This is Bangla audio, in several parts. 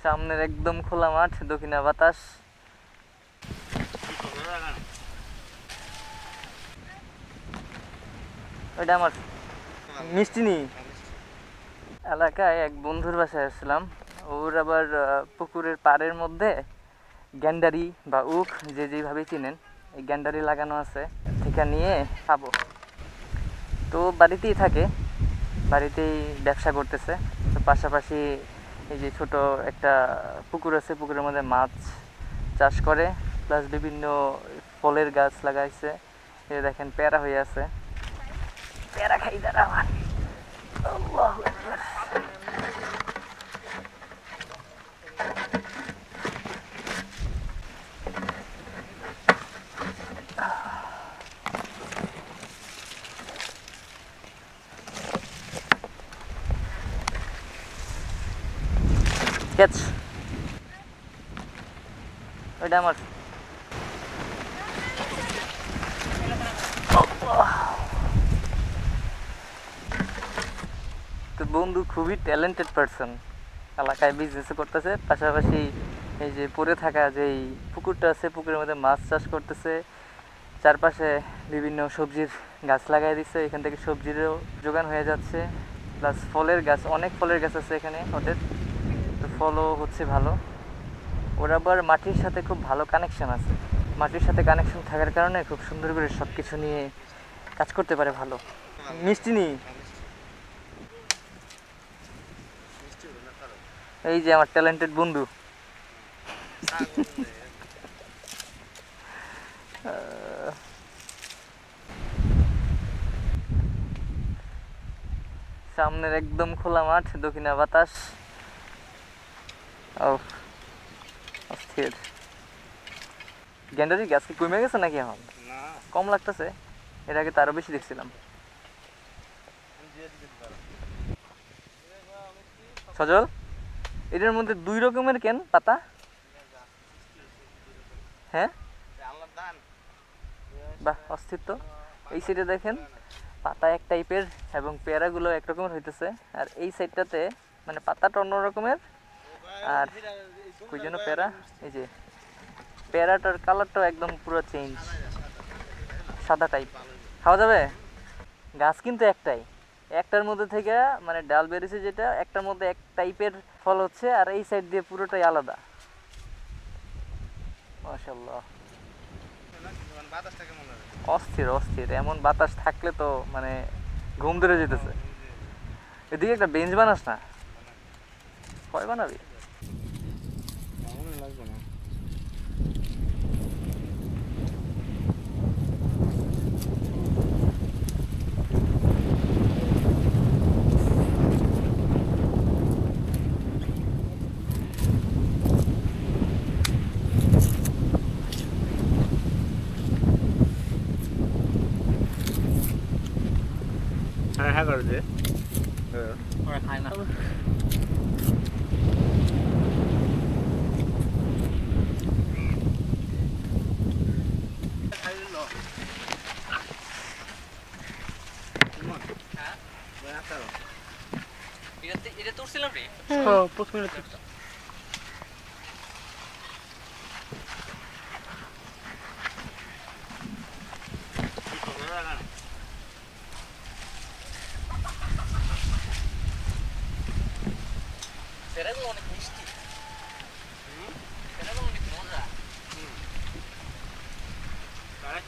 সামনের একদম খোলা মাঠ, দক্ষিণা বাতাস। ওইটা আমার মিষ্টি নি এলাকায় এক বন্ধুর বাসায় আসলাম। ওর আবার পুকুরের পাড়ের মধ্যে গ্যান্ডারি বা উখ যে যেভাবে চিনেন, এই গ্যান্ডারি লাগানো আছে। থেকে নিয়ে খাবো। তো বাড়িতেই থাকে, বাড়িতেই ব্যবসা করতেছে। তো পাশাপাশি এই যে ছোট একটা পুকুর আছে, পুকুরের মধ্যে মাছ চাষ করে, প্লাস বিভিন্ন ফলের গাছ লাগাইছে। এই দেখেন পেয়ারা হয়ে আছে, পেয়ারা খাই দাঁড়া আমার। আল্লাহু আকবার। ক্যাচ, ওইটা আমার। তো বন্ধু খুবই ট্যালেন্টেড পারসন, এলাকায় বিজনেস করতেছে, পাশাপাশি এই যে পড়ে থাকা যেই পুকুরটা আছে, পুকুরের মধ্যে মাছ চাষ করতেছে। চারপাশে বিভিন্ন সবজির গাছ লাগাই দিচ্ছে, এখান থেকে সবজিরও যোগান হয়ে যাচ্ছে। প্লাস ফলের গাছ, অনেক ফলের গাছ আছে এখানে ওদের, তো ফলও হচ্ছে ভালো। ওর আবার মাটির সাথে খুব ভালো কানেকশন আছে, মাটির সাথে কানেকশন থাকার কারণে খুব সুন্দর করে সব কিছু নিয়ে কাজ করতে পারে ভালো। মিষ্টি নি এই যে আমার ট্যালেন্টেড বন্ধু। সামনের একদম খোলা মাঠ, দক্ষিণা বাতাস। ও অস্থির। গ্যান্ডারি গাছ কি কমে গেছে নাকি এখন? কম লাগতেছে, এর আগে তো আরো বেশি দেখছিলাম। সজল, এটার মধ্যে দুই রকমের কেন পাতা? হ্যাঁ, বাহ অস্থির তো। এই সাইডে দেখেন পাতা এক টাইপের এবং পেয়ারাগুলো এক রকমের হইতেছে, আর এই সাইডটাতে মানে পাতাটা অন্য রকমের। আর কই যেন পেয়ারা, এই যে পেয়ারাটার কালারটাও একদম পুরো চেঞ্জ, সাদা টাইপ। খাওয়া যাবে? গাছ কিন্তু একটাই, একটার মধ্যে থেকে মানে ডাল বেরিয়েছে যেটা, একটার মধ্যে এক টাইপের ফল হচ্ছে, আর এই সাইড দিয়ে পুরোটাই আলাদা। মাশাআল্লাহ, অস্থির অস্থির। এমন বাতাস থাকলে তো মানে ঘুম ধরে যেতেছে। এদিকে একটা বেঞ্চ বানাস না? কয় বানাবি? হ্যাঁ হ্যাঁ করে দে। ওরা খায় না। এটা তুলছিলাম রে, প্রথমে পেয়ারাগুলো অনেক মিষ্টি, পেয়ারাগুলো অনেক মজা।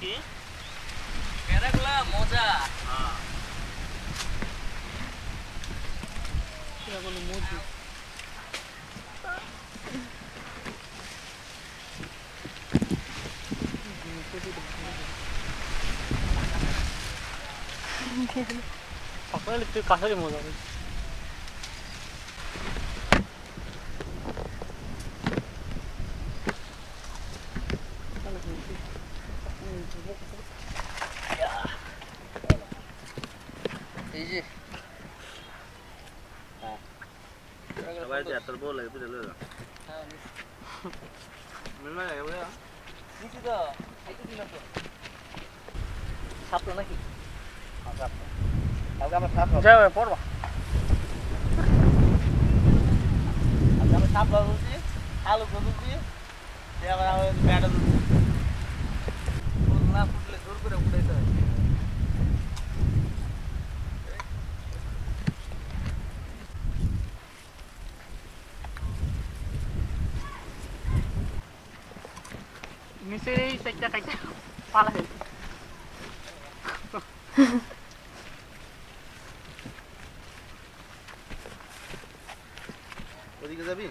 কি পেয়ারাগুলা মজা। মজু সকালে একটু কাঁচালে মজা হবে। এই যে সবাই যে তোর বল লাগে বুঝলে না মেলা লাগে বুঝা নিচে তো খাইতেছি না তো। ছাপলো নাকি? যাও পড়বা। আচ্ছা আমি শাপলা তুলছি আলু তুলছি এবার আমার ব্যাটা তুলছি ফুল না ফুটলে জোর করে উঠাইতে হয়। নিচে এই চারটা কাইটা পালা হয়েছে ওদিকে যাবি